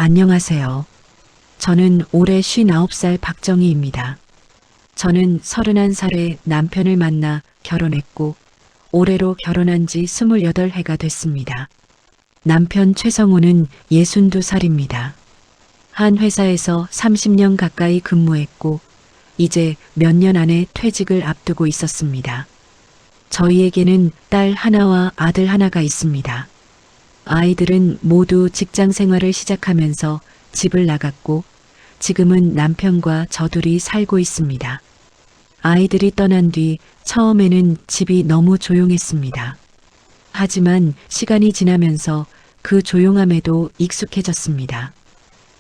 안녕하세요. 저는 올해 59살 박정희입니다. 저는 31살에 남편을 만나 결혼했고 올해로 결혼한 지 28해가 됐습니다. 남편 최성우는 62살입니다. 한 회사에서 30년 가까이 근무했고 이제 몇 년 안에 퇴직을 앞두고 있었습니다. 저희에게는 딸 하나와 아들 하나가 있습니다. 아이들은 모두 직장 생활을 시작하면서 집을 나갔고 지금은 남편과 저둘이 살고 있습니다. 아이들이 떠난 뒤 처음에는 집이 너무 조용했습니다. 하지만 시간이 지나면서 그 조용함에도 익숙해졌습니다.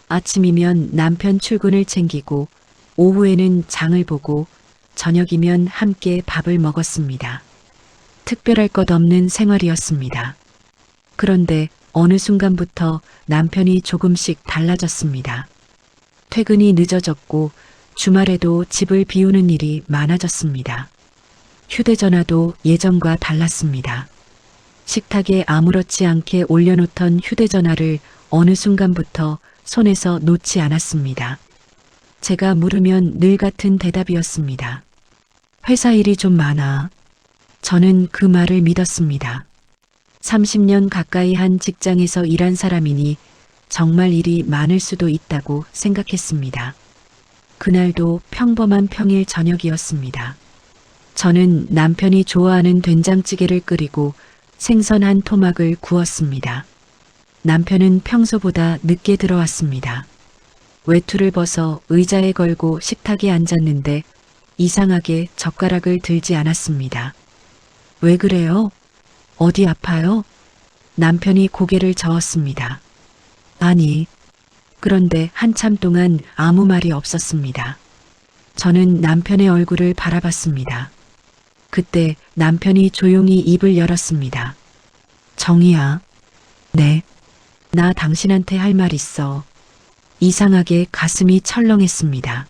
아침이면 남편 출근을 챙기고 오후에는 장을 보고 저녁이면 함께 밥을 먹었습니다. 특별할 것 없는 생활이었습니다. 그런데 어느 순간부터 남편이 조금씩 달라졌습니다. 퇴근이 늦어졌고 주말에도 집을 비우는 일이 많아졌습니다. 휴대전화도 예전과 달랐습니다. 식탁에 아무렇지 않게 올려놓던 휴대전화를 어느 순간부터 손에서 놓지 않았습니다. 제가 물으면 늘 같은 대답이었습니다. 회사 일이 좀 많아. 저는 그 말을 믿었습니다. 30년 가까이 한 직장에서 일한 사람이니 정말 일이 많을 수도 있다고 생각했습니다. 그날도 평범한 평일 저녁이었습니다. 저는 남편이 좋아하는 된장찌개를 끓이고 생선 한 토막을 구웠습니다. 남편은 평소보다 늦게 들어왔습니다. 외투를 벗어 의자에 걸고 식탁에 앉았는데 이상하게 젓가락을 들지 않았습니다. 왜 그래요? 어디 아파요? 남편이 고개를 저었습니다. 아니, 그런데 한참 동안 아무 말이 없었습니다. 저는 남편의 얼굴을 바라봤습니다. 그때 남편이 조용히 입을 열었습니다. 정희야. 네. 나 당신한테 할 말 있어. 이상하게 가슴이 철렁했습니다.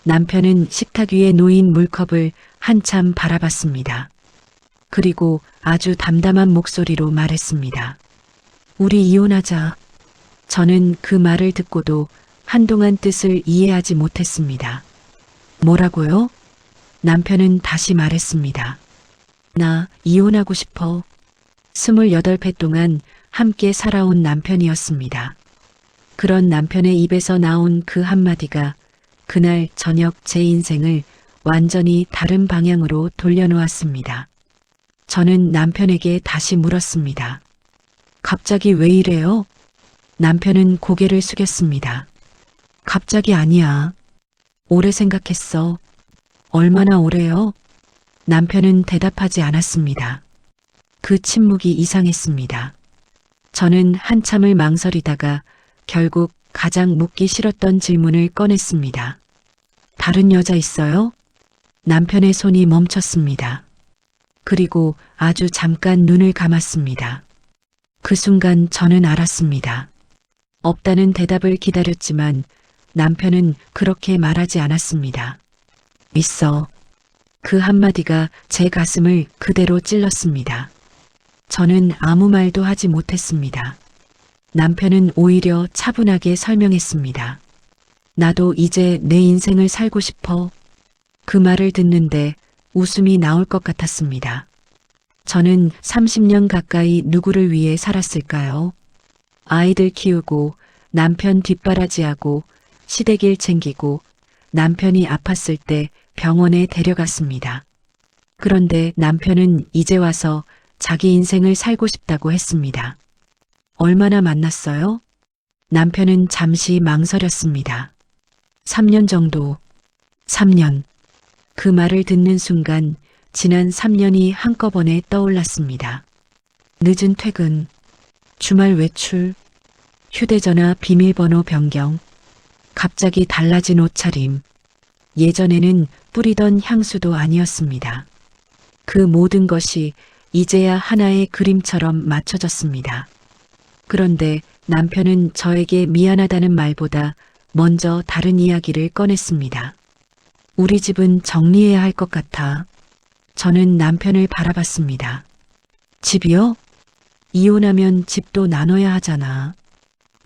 남편은 식탁 위에 놓인 물컵을 한참 바라봤습니다. 그리고 아주 담담한 목소리로 말했습니다. 우리 이혼하자. 저는 그 말을 듣고도 한동안 뜻을 이해하지 못했습니다. 뭐라고요? 남편은 다시 말했습니다. 나 이혼하고 싶어. 28회 동안 함께 살아온 남편이었습니다. 그런 남편의 입에서 나온 그 한마디가 그날 저녁 제 인생을 완전히 다른 방향으로 돌려놓았습니다. 저는 남편에게 다시 물었습니다. 갑자기 왜 이래요? 남편은 고개를 숙였습니다. 갑자기 아니야. 오래 생각했어. 얼마나 오래요? 남편은 대답하지 않았습니다. 그 침묵이 이상했습니다. 저는 한참을 망설이다가 결국 가장 묻기 싫었던 질문을 꺼냈습니다. 다른 여자 있어요? 남편의 손이 멈췄습니다. 그리고 아주 잠깐 눈을 감았습니다. 그 순간 저는 알았습니다. 없다는 대답을 기다렸지만 남편은 그렇게 말하지 않았습니다. 있어. 그 한마디가 제 가슴을 그대로 찔렀습니다. 저는 아무 말도 하지 못했습니다. 남편은 오히려 차분하게 설명했습니다. 나도 이제 내 인생을 살고 싶어. 그 말을 듣는데 웃음이 나올 것 같았습니다. 저는 30년 가까이 누구를 위해 살았을까요? 아이들 키우고 남편 뒷바라지하고 시댁일 챙기고 남편이 아팠을 때 병원에 데려갔습니다. 그런데 남편은 이제 와서 자기 인생을 살고 싶다고 했습니다. 얼마나 만났어요? 남편은 잠시 망설였습니다. 3년 정도. 3년. 그 말을 듣는 순간 지난 3년이 한꺼번에 떠올랐습니다. 늦은 퇴근, 주말 외출, 휴대전화 비밀번호 변경, 갑자기 달라진 옷차림. 예전에는 뿌리던 향수도 아니었습니다. 그 모든 것이 이제야 하나의 그림처럼 맞춰졌습니다. 그런데 남편은 저에게 미안하다는 말보다 먼저 다른 이야기를 꺼냈습니다. 우리 집은 정리해야 할 것 같아. 저는 남편을 바라봤습니다. 집이요? 이혼하면 집도 나눠야 하잖아.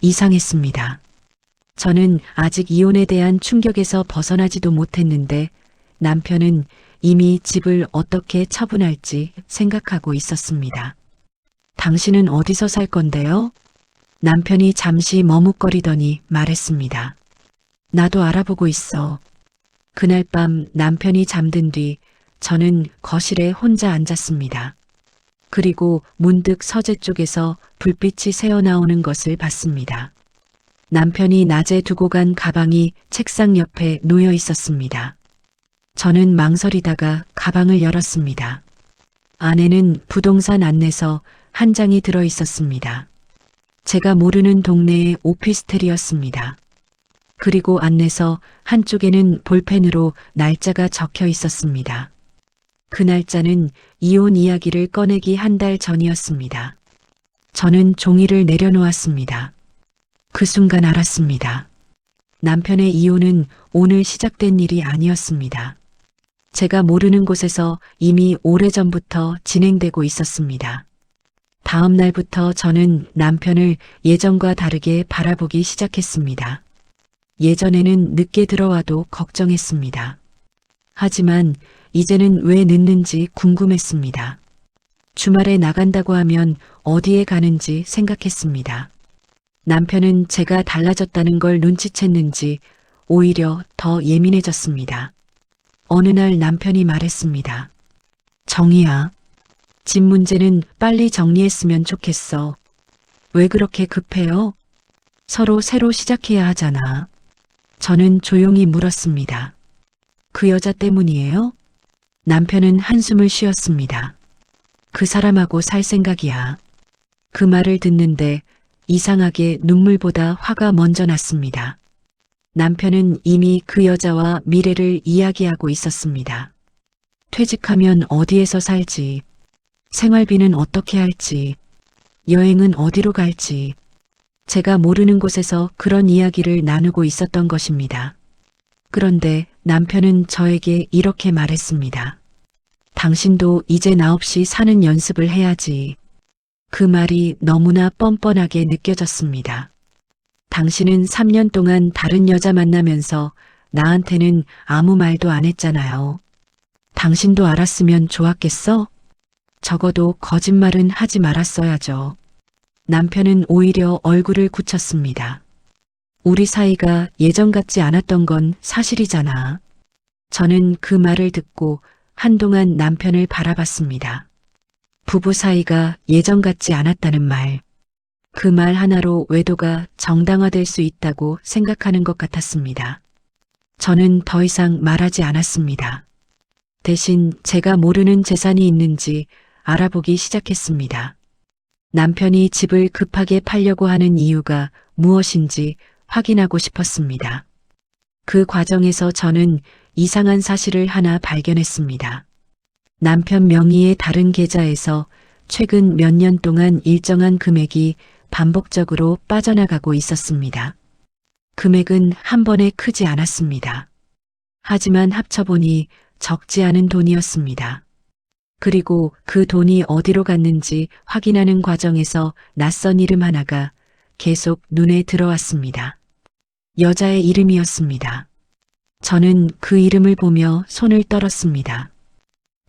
이상했습니다. 저는 아직 이혼에 대한 충격에서 벗어나지도 못했는데 남편은 이미 집을 어떻게 처분할지 생각하고 있었습니다. 당신은 어디서 살 건데요? 남편이 잠시 머뭇거리더니 말했습니다. 나도 알아보고 있어. 그날 밤 남편이 잠든 뒤 저는 거실에 혼자 앉았습니다. 그리고 문득 서재 쪽에서 불빛이 새어나오는 것을 봤습니다. 남편이 낮에 두고 간 가방이 책상 옆에 놓여 있었습니다. 저는 망설이다가 가방을 열었습니다. 안에는 부동산 안내서 한 장이 들어 있었습니다. 제가 모르는 동네의 오피스텔이었습니다. 그리고 안내서 한쪽에는 볼펜으로 날짜가 적혀 있었습니다. 그 날짜는 이혼 이야기를 꺼내기 한 달 전이었습니다. 저는 종이를 내려놓았습니다. 그 순간 알았습니다. 남편의 이혼은 오늘 시작된 일이 아니었습니다. 제가 모르는 곳에서 이미 오래전부터 진행되고 있었습니다. 다음 날부터 저는 남편을 예전과 다르게 바라보기 시작했습니다. 예전에는 늦게 들어와도 걱정했습니다. 하지만 이제는 왜 늦는지 궁금했습니다. 주말에 나간다고 하면 어디에 가는지 생각했습니다. 남편은 제가 달라졌다는 걸 눈치챘는지 오히려 더 예민해졌습니다. 어느 날 남편이 말했습니다. 정희야, 집 문제는 빨리 정리했으면 좋겠어. 왜 그렇게 급해요? 서로 새로 시작해야 하잖아. 저는 조용히 물었습니다. 그 여자 때문이에요? 남편은 한숨을 쉬었습니다. 그 사람하고 살 생각이야. 그 말을 듣는데 이상하게 눈물보다 화가 먼저 났습니다. 남편은 이미 그 여자와 미래를 이야기하고 있었습니다. 퇴직하면 어디에서 살지, 생활비는 어떻게 할지, 여행은 어디로 갈지, 제가 모르는 곳에서 그런 이야기를 나누고 있었던 것입니다. 그런데 남편은 저에게 이렇게 말했습니다. 당신도 이제 나 없이 사는 연습을 해야지. 그 말이 너무나 뻔뻔하게 느껴졌습니다. 당신은 3년 동안 다른 여자 만나면서 나한테는 아무 말도 안 했잖아요. 당신도 알았으면 좋았겠어? 적어도 거짓말은 하지 말았어야죠. 남편은 오히려 얼굴을 굳혔습니다. 우리 사이가 예전 같지 않았던 건 사실이잖아. 저는 그 말을 듣고 한동안 남편을 바라봤습니다. 부부 사이가 예전 같지 않았다는 말. 그 말 하나로 외도가 정당화될 수 있다고 생각하는 것 같았습니다. 저는 더 이상 말하지 않았습니다. 대신 제가 모르는 재산이 있는지 알아보기 시작했습니다. 남편이 집을 급하게 팔려고 하는 이유가 무엇인지 확인하고 싶었습니다. 그 과정에서 저는 이상한 사실을 하나 발견했습니다. 남편 명의의 다른 계좌에서 최근 몇 년 동안 일정한 금액이 반복적으로 빠져나가고 있었습니다. 금액은 한 번에 크지 않았습니다. 하지만 합쳐보니 적지 않은 돈이었습니다. 그리고 그 돈이 어디로 갔는지 확인하는 과정에서 낯선 이름 하나가 계속 눈에 들어왔습니다. 여자의 이름이었습니다. 저는 그 이름을 보며 손을 떨었습니다.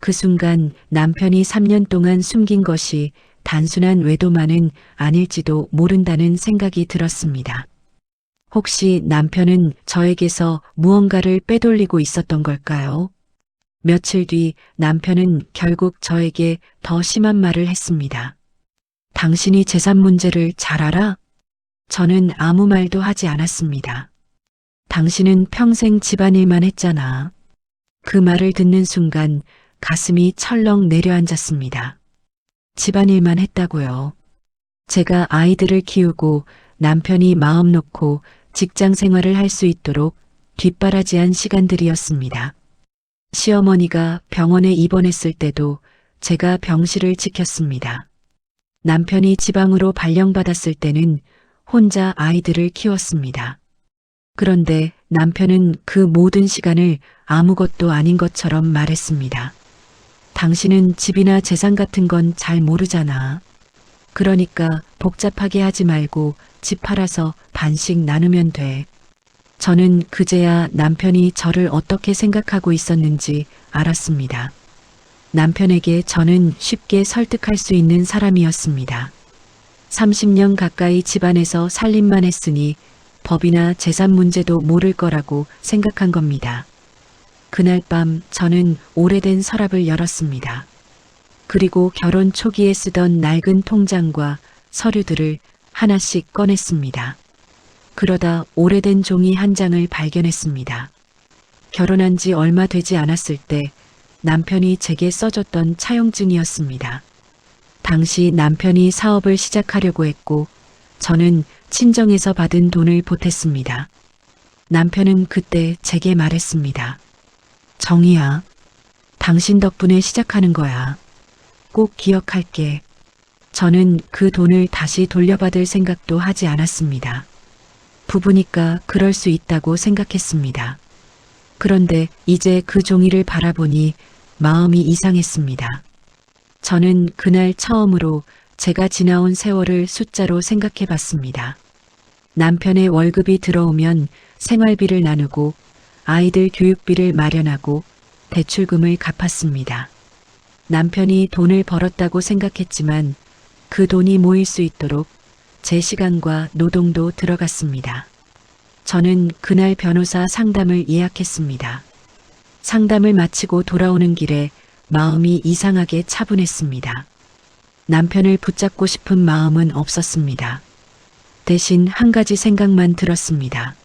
그 순간 남편이 3년 동안 숨긴 것이 단순한 외도만은 아닐지도 모른다는 생각이 들었습니다. 혹시 남편은 저에게서 무언가를 빼돌리고 있었던 걸까요? 며칠 뒤 남편은 결국 저에게 더 심한 말을 했습니다. 당신이 재산 문제를 잘 알아? 저는 아무 말도 하지 않았습니다. 당신은 평생 집안일만 했잖아. 그 말을 듣는 순간 가슴이 철렁 내려앉았습니다. 집안일만 했다고요. 제가 아이들을 키우고 남편이 마음 놓고 직장 생활을 할 수 있도록 뒷바라지한 시간들이었습니다. 시어머니가 병원에 입원했을 때도 제가 병실을 지켰습니다. 남편이 지방으로 발령받았을 때는 혼자 아이들을 키웠습니다. 그런데 남편은 그 모든 시간을 아무것도 아닌 것처럼 말했습니다. 당신은 집이나 재산 같은 건 잘 모르잖아. 그러니까 복잡하게 하지 말고 집 팔아서 반씩 나누면 돼. 저는 그제야 남편이 저를 어떻게 생각하고 있었는지 알았습니다. 남편에게 저는 쉽게 설득할 수 있는 사람이었습니다. 30년 가까이 집안에서 살림만 했으니 법이나 재산 문제도 모를 거라고 생각한 겁니다. 그날 밤 저는 오래된 서랍을 열었습니다. 그리고 결혼 초기에 쓰던 낡은 통장과 서류들을 하나씩 꺼냈습니다. 그러다 오래된 종이 한 장을 발견했습니다. 결혼한 지 얼마 되지 않았을 때 남편이 제게 써줬던 차용증이었습니다. 당시 남편이 사업을 시작하려고 했고 저는 친정에서 받은 돈을 보탰습니다. 남편은 그때 제게 말했습니다. 정희야, 당신 덕분에 시작하는 거야. 꼭 기억할게. 저는 그 돈을 다시 돌려받을 생각도 하지 않았습니다. 부부니까 그럴 수 있다고 생각했습니다. 그런데 이제 그 종이를 바라보니 마음이 이상했습니다. 저는 그날 처음으로 제가 지나온 세월을 숫자로 생각해 봤습니다. 남편의 월급이 들어오면 생활비를 나누고 아이들 교육비를 마련하고 대출금을 갚았습니다. 남편이 돈을 벌었다고 생각했지만 그 돈이 모일 수 있도록 제 시간과 노동도 들어갔습니다. 저는 그날 변호사 상담을 예약했습니다. 상담을 마치고 돌아오는 길에 마음이 이상하게 차분했습니다. 남편을 붙잡고 싶은 마음은 없었습니다. 대신 한 가지 생각만 들었습니다.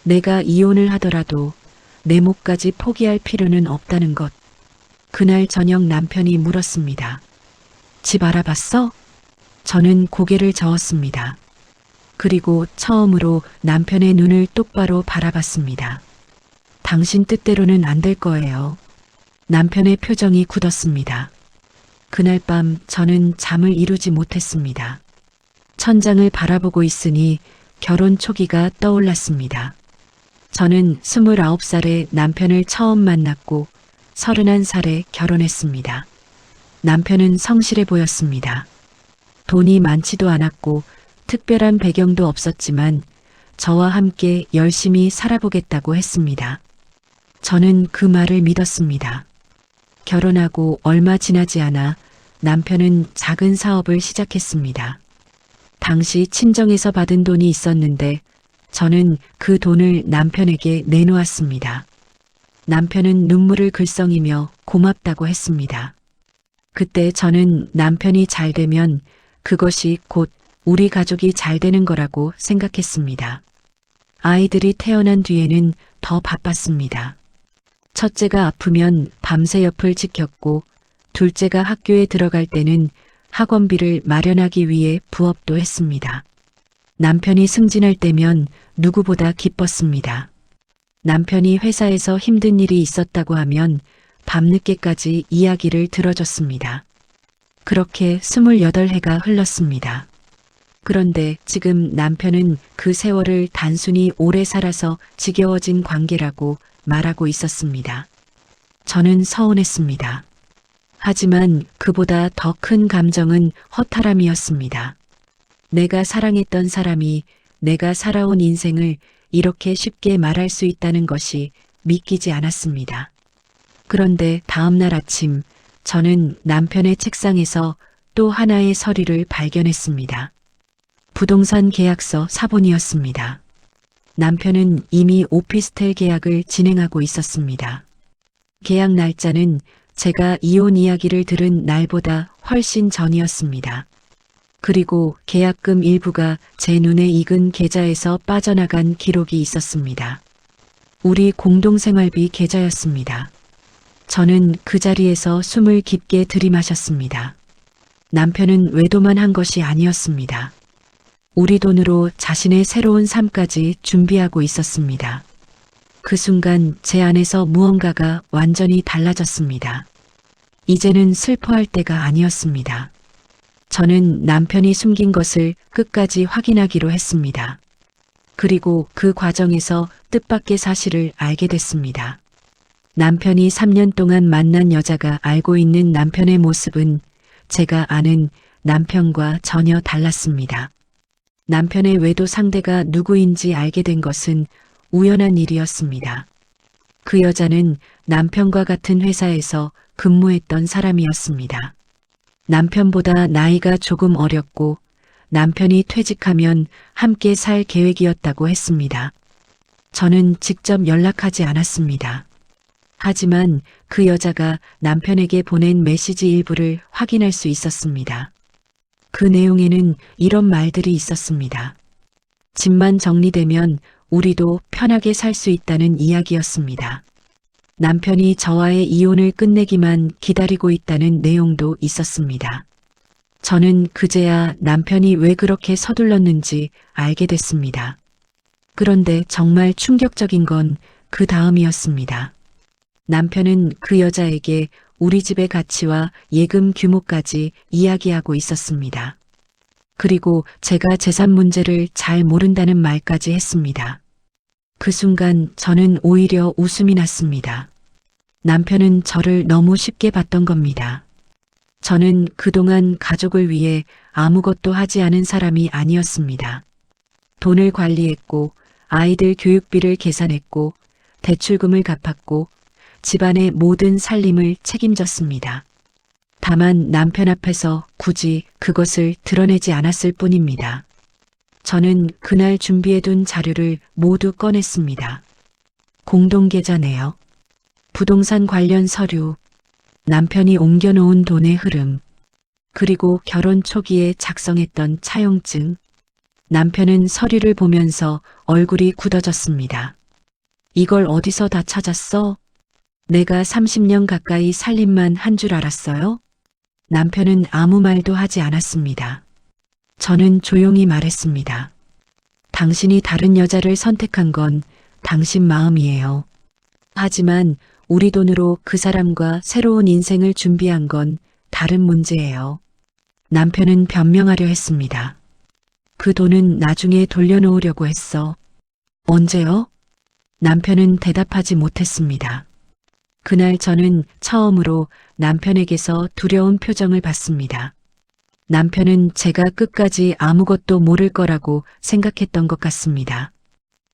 내가 이혼을 하더라도 내 몫까지 포기할 필요는 없다는 것. 그날 저녁 남편이 물었습니다. 집 알아봤어? 저는 고개를 저었습니다. 그리고 처음으로 남편의 눈을 똑바로 바라봤습니다. 당신 뜻대로는 안 될 거예요. 남편의 표정이 굳었습니다. 그날 밤 저는 잠을 이루지 못했습니다. 천장을 바라보고 있으니 결혼 초기가 떠올랐습니다. 저는 29살에 남편을 처음 만났고 31살에 결혼했습니다. 남편은 성실해 보였습니다. 돈이 많지도 않았고 특별한 배경도 없었지만 저와 함께 열심히 살아보겠다고 했습니다. 저는 그 말을 믿었습니다. 결혼하고 얼마 지나지 않아 남편은 작은 사업을 시작했습니다. 당시 친정에서 받은 돈이 있었는데 저는 그 돈을 남편에게 내놓았습니다. 남편은 눈물을 글썽이며 고맙다고 했습니다. 그때 저는 남편이 잘 되면 그것이 곧 우리 가족이 잘 되는 거라고 생각했습니다. 아이들이 태어난 뒤에는 더 바빴습니다. 첫째가 아프면 밤새 옆을 지켰고 둘째가 학교에 들어갈 때는 학원비를 마련하기 위해 부업도 했습니다. 남편이 승진할 때면 누구보다 기뻤습니다. 남편이 회사에서 힘든 일이 있었다고 하면 밤늦게까지 이야기를 들어줬습니다. 그렇게 28해가 흘렀습니다. 그런데 지금 남편은 그 세월을 단순히 오래 살아서 지겨워진 관계라고 말하고 있었습니다. 저는 서운했습니다. 하지만 그보다 더 큰 감정은 허탈함이었습니다. 내가 사랑했던 사람이 내가 살아온 인생을 이렇게 쉽게 말할 수 있다는 것이 믿기지 않았습니다. 그런데 다음 날 아침 저는 남편의 책상에서 또 하나의 서류를 발견했습니다. 부동산 계약서 사본이었습니다. 남편은 이미 오피스텔 계약을 진행하고 있었습니다. 계약 날짜는 제가 이혼 이야기를 들은 날보다 훨씬 전이었습니다. 그리고 계약금 일부가 제 눈에 익은 계좌에서 빠져나간 기록이 있었습니다. 우리 공동생활비 계좌였습니다. 저는 그 자리에서 숨을 깊게 들이마셨습니다. 남편은 외도만 한 것이 아니었습니다. 우리 돈으로 자신의 새로운 삶까지 준비하고 있었습니다. 그 순간 제 안에서 무언가가 완전히 달라졌습니다. 이제는 슬퍼할 때가 아니었습니다. 저는 남편이 숨긴 것을 끝까지 확인하기로 했습니다. 그리고 그 과정에서 뜻밖의 사실을 알게 됐습니다. 남편이 3년 동안 만난 여자가 알고 있는 남편의 모습은 제가 아는 남편과 전혀 달랐습니다. 남편의 외도 상대가 누구인지 알게 된 것은 우연한 일이었습니다. 그 여자는 남편과 같은 회사에서 근무했던 사람이었습니다. 남편보다 나이가 조금 어렸고 남편이 퇴직하면 함께 살 계획이었다고 했습니다. 저는 직접 연락하지 않았습니다. 하지만 그 여자가 남편에게 보낸 메시지 일부를 확인할 수 있었습니다. 그 내용에는 이런 말들이 있었습니다. 집만 정리되면 우리도 편하게 살 수 있다는 이야기였습니다. 남편이 저와의 이혼을 끝내기만 기다리고 있다는 내용도 있었습니다. 저는 그제야 남편이 왜 그렇게 서둘렀는지 알게 됐습니다. 그런데 정말 충격적인 건 그 다음이었습니다. 남편은 그 여자에게 우리 집의 가치와 예금 규모까지 이야기하고 있었습니다. 그리고 제가 재산 문제를 잘 모른다는 말까지 했습니다. 그 순간 저는 오히려 웃음이 났습니다. 남편은 저를 너무 쉽게 봤던 겁니다. 저는 그동안 가족을 위해 아무것도 하지 않은 사람이 아니었습니다. 돈을 관리했고 아이들 교육비를 계산했고 대출금을 갚았고 집안의 모든 살림을 책임졌습니다. 다만 남편 앞에서 굳이 그것을 드러내지 않았을 뿐입니다. 저는 그날 준비해둔 자료를 모두 꺼냈습니다. 공동계좌 내역, 부동산 관련 서류, 남편이 옮겨놓은 돈의 흐름, 그리고 결혼 초기에 작성했던 차용증. 남편은 서류를 보면서 얼굴이 굳어졌습니다. 이걸 어디서 다 찾았어? 내가 30년 가까이 살림만 한 줄 알았어요? 남편은 아무 말도 하지 않았습니다. 저는 조용히 말했습니다. 당신이 다른 여자를 선택한 건 당신 마음이에요. 하지만 우리 돈으로 그 사람과 새로운 인생을 준비한 건 다른 문제예요. 남편은 변명하려 했습니다. 그 돈은 나중에 돌려놓으려고 했어. 언제요? 남편은 대답하지 못했습니다. 그날 저는 처음으로 남편에게서 두려운 표정을 봤습니다. 남편은 제가 끝까지 아무것도 모를 거라고 생각했던 것 같습니다.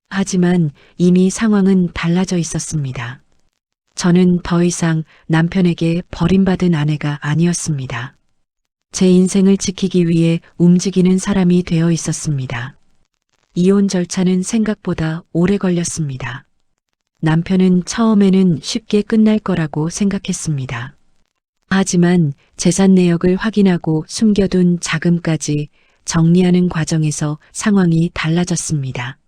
하지만 이미 상황은 달라져 있었습니다. 저는 더 이상 남편에게 버림받은 아내가 아니었습니다. 제 인생을 지키기 위해 움직이는 사람이 되어 있었습니다. 이혼 절차는 생각보다 오래 걸렸습니다. 남편은 처음에는 쉽게 끝날 거라고 생각했습니다. 하지만 재산 내역을 확인하고 숨겨둔 자금까지 정리하는 과정에서 상황이 달라졌습니다.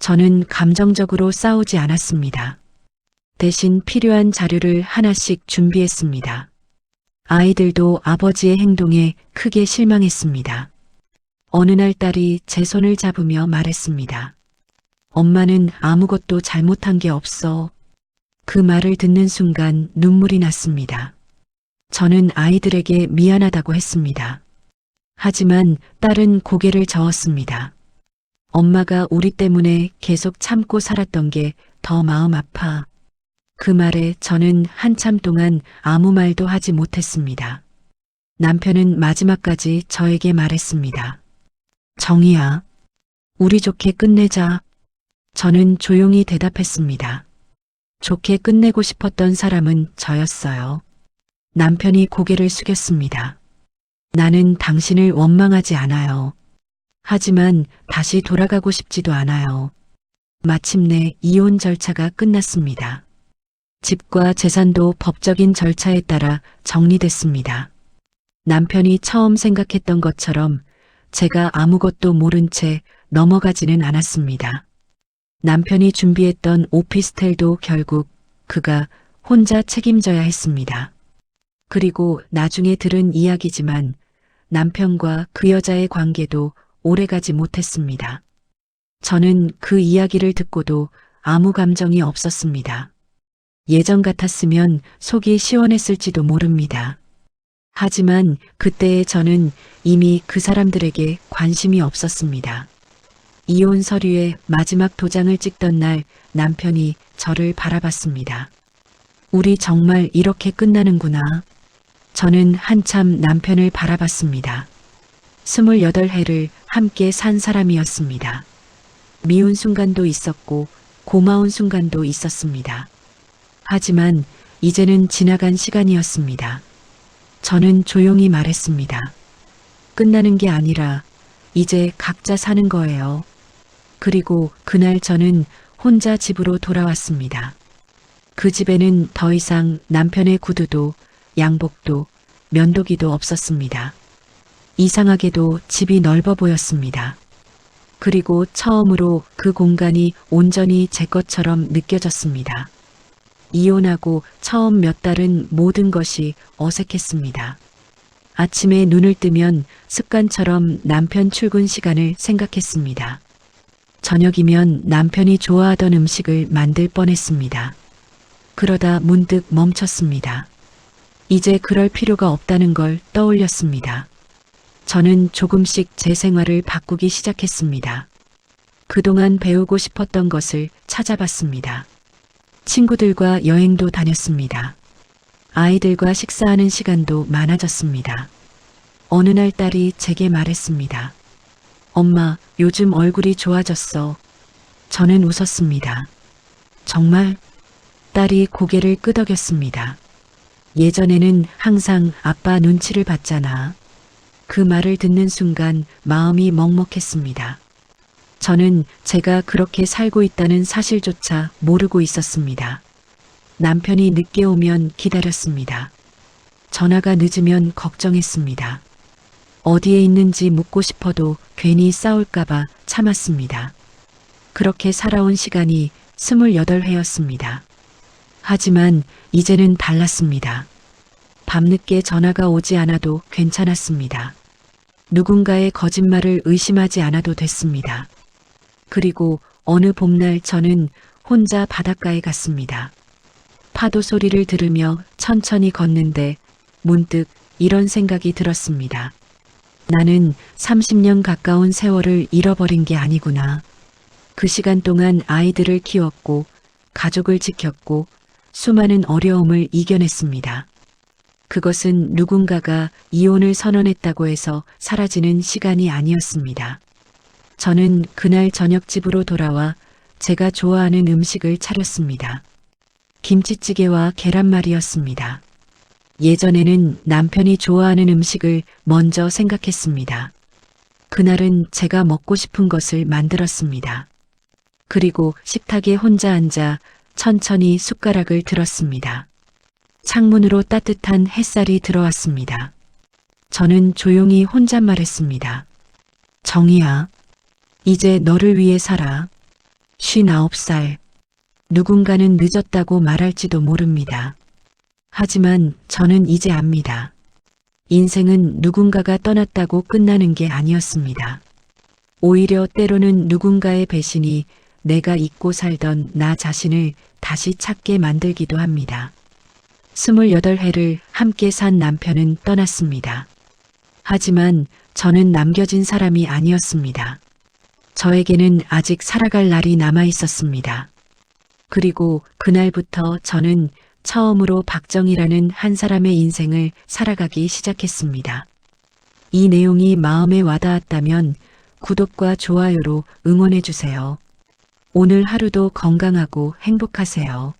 저는 감정적으로 싸우지 않았습니다. 대신 필요한 자료를 하나씩 준비했습니다. 아이들도 아버지의 행동에 크게 실망했습니다. 어느 날 딸이 제 손을 잡으며 말했습니다. 엄마는 아무것도 잘못한 게 없어. 그 말을 듣는 순간 눈물이 났습니다. 저는 아이들에게 미안하다고 했습니다. 하지만 딸은 고개를 저었습니다. 엄마가 우리 때문에 계속 참고 살았던 게 더 마음 아파. 그 말에 저는 한참 동안 아무 말도 하지 못했습니다. 남편은 마지막까지 저에게 말했습니다. 정희야, 우리 좋게 끝내자. 저는 조용히 대답했습니다. 좋게 끝내고 싶었던 사람은 저였어요. 남편이 고개를 숙였습니다. 나는 당신을 원망하지 않아요. 하지만 다시 돌아가고 싶지도 않아요. 마침내 이혼 절차가 끝났습니다. 집과 재산도 법적인 절차에 따라 정리됐습니다. 남편이 처음 생각했던 것처럼 제가 아무것도 모른 채 넘어가지는 않았습니다. 남편이 준비했던 오피스텔도 결국 그가 혼자 책임져야 했습니다. 그리고 나중에 들은 이야기지만 남편과 그 여자의 관계도 오래가지 못했습니다. 저는 그 이야기를 듣고도 아무 감정이 없었습니다. 예전 같았으면 속이 시원했을지도 모릅니다. 하지만 그때의 저는 이미 그 사람들에게 관심이 없었습니다. 이혼 서류에 마지막 도장을 찍던 날 남편이 저를 바라봤습니다. 우리 정말 이렇게 끝나는구나. 저는 한참 남편을 바라봤습니다. 28해를 함께 산 사람이었습니다. 미운 순간도 있었고 고마운 순간도 있었습니다. 하지만 이제는 지나간 시간이었습니다. 저는 조용히 말했습니다. 끝나는 게 아니라 이제 각자 사는 거예요. 그리고 그날 저는 혼자 집으로 돌아왔습니다. 그 집에는 더 이상 남편의 구두도 양복도 면도기도 없었습니다. 이상하게도 집이 넓어 보였습니다. 그리고 처음으로 그 공간이 온전히 제 것처럼 느껴졌습니다. 이혼하고 처음 몇 달은 모든 것이 어색했습니다. 아침에 눈을 뜨면 습관처럼 남편 출근 시간을 생각했습니다. 저녁이면 남편이 좋아하던 음식을 만들 뻔했습니다. 그러다 문득 멈췄습니다. 이제 그럴 필요가 없다는 걸 떠올렸습니다. 저는 조금씩 제 생활을 바꾸기 시작했습니다. 그동안 배우고 싶었던 것을 찾아봤습니다. 친구들과 여행도 다녔습니다. 아이들과 식사하는 시간도 많아졌습니다. 어느 날 딸이 제게 말했습니다. 엄마, 요즘 얼굴이 좋아졌어. 저는 웃었습니다. 정말? 딸이 고개를 끄덕였습니다. 예전에는 항상 아빠 눈치를 봤잖아. 그 말을 듣는 순간 마음이 먹먹했습니다. 저는 제가 그렇게 살고 있다는 사실조차 모르고 있었습니다. 남편이 늦게 오면 기다렸습니다. 전화가 늦으면 걱정했습니다. 어디에 있는지 묻고 싶어도 괜히 싸울까봐 참았습니다. 그렇게 살아온 시간이 28회였습니다. 하지만 이제는 달랐습니다. 밤늦게 전화가 오지 않아도 괜찮았습니다. 누군가의 거짓말을 의심하지 않아도 됐습니다. 그리고 어느 봄날 저는 혼자 바닷가에 갔습니다. 파도 소리를 들으며 천천히 걷는데 문득 이런 생각이 들었습니다. 나는 30년 가까운 세월을 잃어버린 게 아니구나. 그 시간 동안 아이들을 키웠고 가족을 지켰고 수많은 어려움을 이겨냈습니다. 그것은 누군가가 이혼을 선언했다고 해서 사라지는 시간이 아니었습니다. 저는 그날 저녁 집으로 돌아와 제가 좋아하는 음식을 차렸습니다. 김치찌개와 계란말이였습니다. 예전에는 남편이 좋아하는 음식을 먼저 생각했습니다. 그날은 제가 먹고 싶은 것을 만들었습니다. 그리고 식탁에 혼자 앉아 천천히 숟가락을 들었습니다. 창문으로 따뜻한 햇살이 들어왔습니다. 저는 조용히 혼잣말했습니다. 정희야, 이제 너를 위해 살아. 59살. 누군가는 늦었다고 말할지도 모릅니다. 하지만 저는 이제 압니다. 인생은 누군가가 떠났다고 끝나는 게 아니었습니다. 오히려 때로는 누군가의 배신이 내가 잊고 살던 나 자신을 다시 찾게 만들기도 합니다. 28회를 함께 산 남편은 떠났습니다. 하지만 저는 남겨진 사람이 아니었습니다. 저에게는 아직 살아갈 날이 남아 있었습니다. 그리고 그날부터 저는 처음으로 박정희라는 한 사람의 인생을 살아가기 시작했습니다. 이 내용이 마음에 와닿았다면 구독과 좋아요로 응원해 주세요. 오늘 하루도 건강하고 행복하세요.